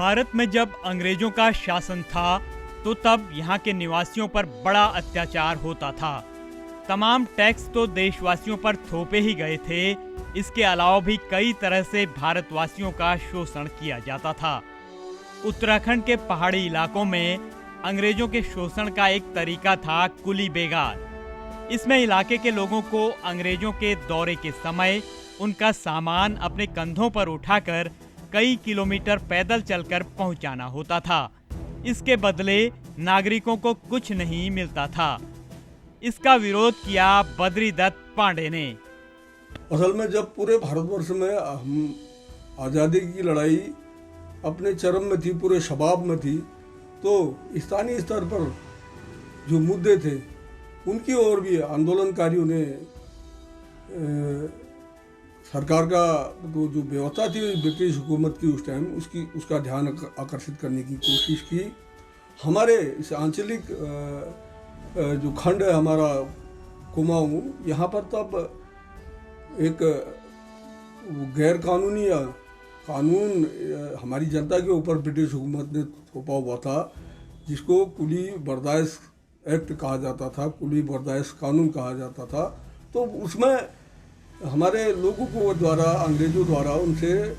भारत में जब अंग्रेजों का शासन था तो तब यहाँ के निवासियों पर बड़ा अत्याचार होता था। तमाम टैक्स तो देशवासियों पर थोपे ही गए थे। इसके अलावा भी कई तरह से भारतवासियों का शोषण किया जाता था। उत्तराखंड के पहाड़ी इलाकों में अंग्रेजों के शोषण का एक तरीका था कुली बेगार। इसमें इलाके के लोगों को अंग्रेजों के दौरे के समय उनका सामान अपने कंधों पर उठाकर कई किलोमीटर पैदल चलकर पहुंचाना होता था। इसके बदले नागरिकों को कुछ नहीं मिलता था। इसका विरोध किया बद्री दत्त पांडे ने। असल में जब पूरे भारतवर्ष में हम आज़ादी की लड़ाई अपने चरम में थी, पूरे शबाब में थी, तो स्थानीय स्तर पर जो मुद्दे थे उनकी ओर भी आंदोलनकारियों ने सरकार का तो जो व्यवस्था थी ब्रिटिश हुकूमत की उस टाइम उसका ध्यान आकर्षित करने की कोशिश की। हमारे इस आंचलिक जो खंड है हमारा कुमाऊं, यहाँ पर तब एक गैर कानूनी कानून हमारी जनता के ऊपर ब्रिटिश हुकूमत ने थोपा हुआ था, जिसको कुली बर्दाश्त एक्ट कहा जाता था, कुली बर्दाश्त कानून कहा जाता था। तो उसमें हमारे लोगों को द्वारा अंग्रेज़ों द्वारा उनसे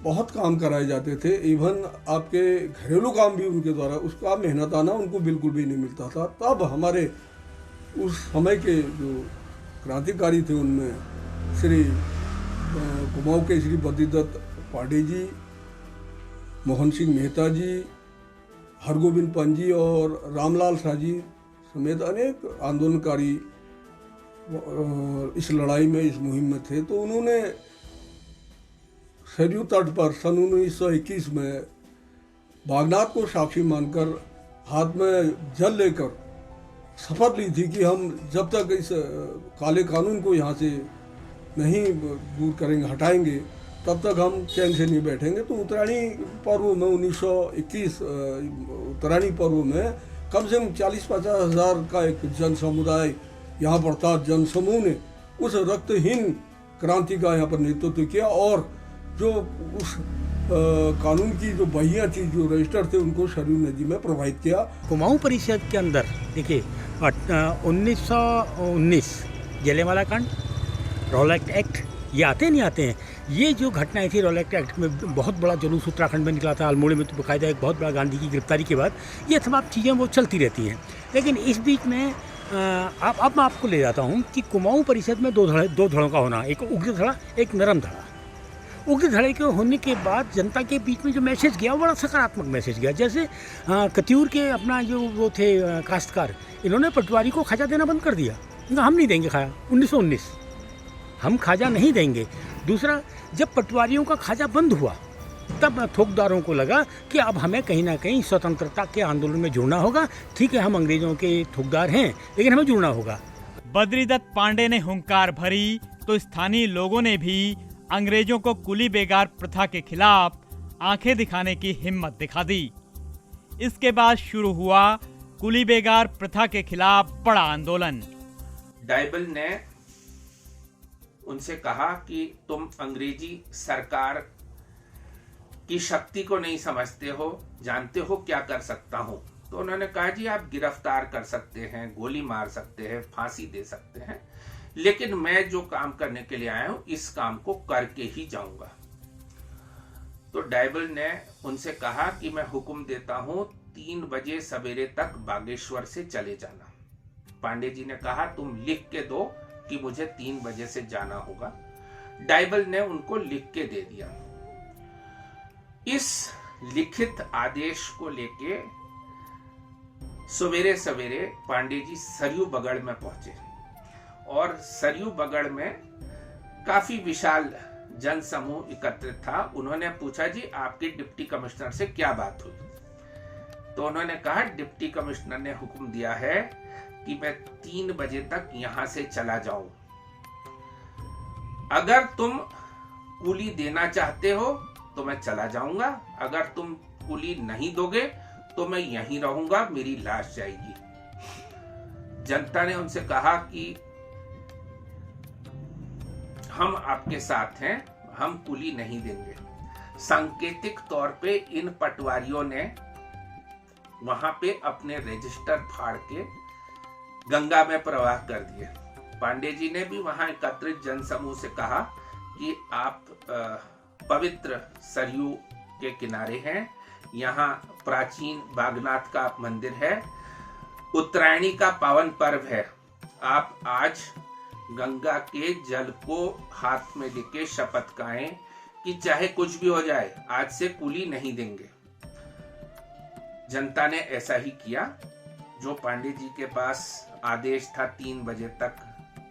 बहुत काम कराए जाते थे। इवन आपके घरेलू काम भी उनके द्वारा, उसका मेहनताना उनको बिल्कुल भी नहीं मिलता था। तब हमारे उस समय के जो क्रांतिकारी थे उनमें श्री कुमाऊं के श्री बद्री दत्त पांडे जी, मोहन सिंह मेहता जी, हरगोविंद पंत जी और रामलाल शाह जी समेत अनेक आंदोलनकारी इस लड़ाई में, इस मुहिम में थे। तो उन्होंने सरयू तट पर सन 1921 में बागनाथ को साक्षी मानकर हाथ में जल लेकर शपथ ली थी कि हम जब तक इस काले कानून को यहाँ से नहीं दूर करेंगे, हटाएंगे, तब तक हम चैन से नहीं बैठेंगे। तो उत्तरायणी पर्व में 1921 उत्तरायणी पर्व में कम से कम 40-50 हज़ार का एक जन समुदाय यहाँ पर था। जन समूह ने उस रक्तहीन क्रांति का यहाँ पर नेतृत्व किया और जो उस कानून की जो बहियाँ थी, जो रजिस्टर थे, उनको सरयू नदी में प्रवाहित किया। कुमाऊं परिषद के अंदर देखिए 1919 जलियांवाला कांड, रॉलेट एक्ट, ये आते नहीं आते हैं। ये जो घटनाएं थी रॉलेट एक्ट में, बहुत बड़ा जुलूस उत्तराखंड में निकला था। अल्मोड़े में तो बाकायदा एक बहुत बड़ा गांधी की गिरफ्तारी के बाद ये तमाम चीज़ें वो चलती रहती हैं। लेकिन इस बीच में अब मैं आपको ले जाता हूँ कि कुमाऊं परिषद में दो धड़ों का होना, एक उग्र धड़ा, एक नरम धड़ा। उग्र धड़े के होने के बाद जनता के बीच में जो मैसेज गया वो बड़ा सकारात्मक मैसेज गया। जैसे कत्यूर के अपना जो वो थे काश्तकार, इन्होंने पटवारी को खाजा देना बंद कर दिया। हम नहीं देंगे खाया, 1919 हम खाजा नहीं देंगे। दूसरा, जब पटवारियों का खाजा बंद हुआ तब थोकदारों को लगा कि अब हमें कहीं ना कहीं स्वतंत्रता के आंदोलन में जुड़ना होगा। ठीक है, हम अंग्रेजों के थोकदार हैं, लेकिन हमें जुड़ना होगा। बद्री दत्त पांडे ने हुंकार भरी तो स्थानीय लोगों ने भी अंग्रेजों को कुली बेगार प्रथा के खिलाफ आंखें दिखाने की हिम्मत दिखा दी। इसके बाद शुरू हुआ कुली बेगार प्रथा के खिलाफ बड़ा आंदोलन। डाइबल ने उनसे कहा कि तुम अंग्रेजी सरकार की शक्ति को नहीं समझते हो, जानते हो क्या कर सकता हूं। तो उन्होंने कहा जी आप गिरफ्तार कर सकते हैं, गोली मार सकते हैं, फांसी दे सकते हैं, लेकिन मैं जो काम करने के लिए आया हूं इस काम को करके ही जाऊंगा। तो डाइबल ने उनसे कहा कि मैं हुक्म देता हूं 3 बजे सवेरे तक बागेश्वर से चले जाना। पांडे जी ने कहा तुम लिख के दो कि मुझे 3 बजे से जाना होगा। डाइबल ने उनको लिख के दे दिया। इस लिखित आदेश को लेके सवेरे सवेरे पांडे जी सरयू बगड़ में पहुंचे और सरयू बगड़ में काफी विशाल जन समूह एकत्रित था। उन्होंने पूछा जी आपके डिप्टी कमिश्नर से क्या बात हुई। तो उन्होंने कहा डिप्टी कमिश्नर ने हुक्म दिया है कि मैं 3 बजे तक यहां से चला जाऊं। अगर तुम कुली देना चाहते हो तो मैं चला जाऊंगा, अगर तुम कुली नहीं दोगे तो मैं यहीं रहूंगा, मेरी लाश जाएगी। जनता ने उनसे कहा कि हम आपके साथ हैं, हम कुली नहीं देंगे। सांकेतिक तौर पे इन पटवारियों ने वहां पे अपने रजिस्टर फाड़ के गंगा में प्रवाह कर दिए। पांडे जी ने भी वहां एकत्रित जनसमूह से कहा कि आप पवित्र सरयू के किनारे हैं, यहाँ प्राचीन बागनाथ का मंदिर है, उत्तरायणी का पावन पर्व है, आप आज गंगा के जल को हाथ में लेके शपथ खाएं कि चाहे कुछ भी हो जाए आज से कुली नहीं देंगे। जनता ने ऐसा ही किया। जो पांडे जी के पास आदेश था 3 बजे तक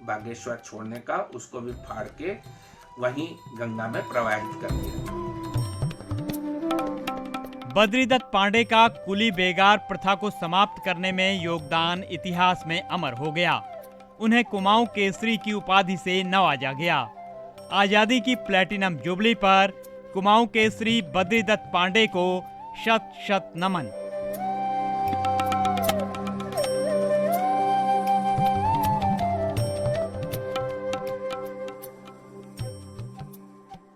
बागेश्वर छोड़ने का, उसको भी फाड़ के वहीं गंगा में प्रवाहित कर दिया। बद्रीदत्त पांडे का कुली बेगार प्रथा को समाप्त करने में योगदान इतिहास में अमर हो गया। उन्हें कुमाऊं केसरी की उपाधि से नवाजा गया। आजादी की प्लेटिनम जुबली पर कुमाऊं केसरी बद्रीदत्त पांडे को शत शत नमन।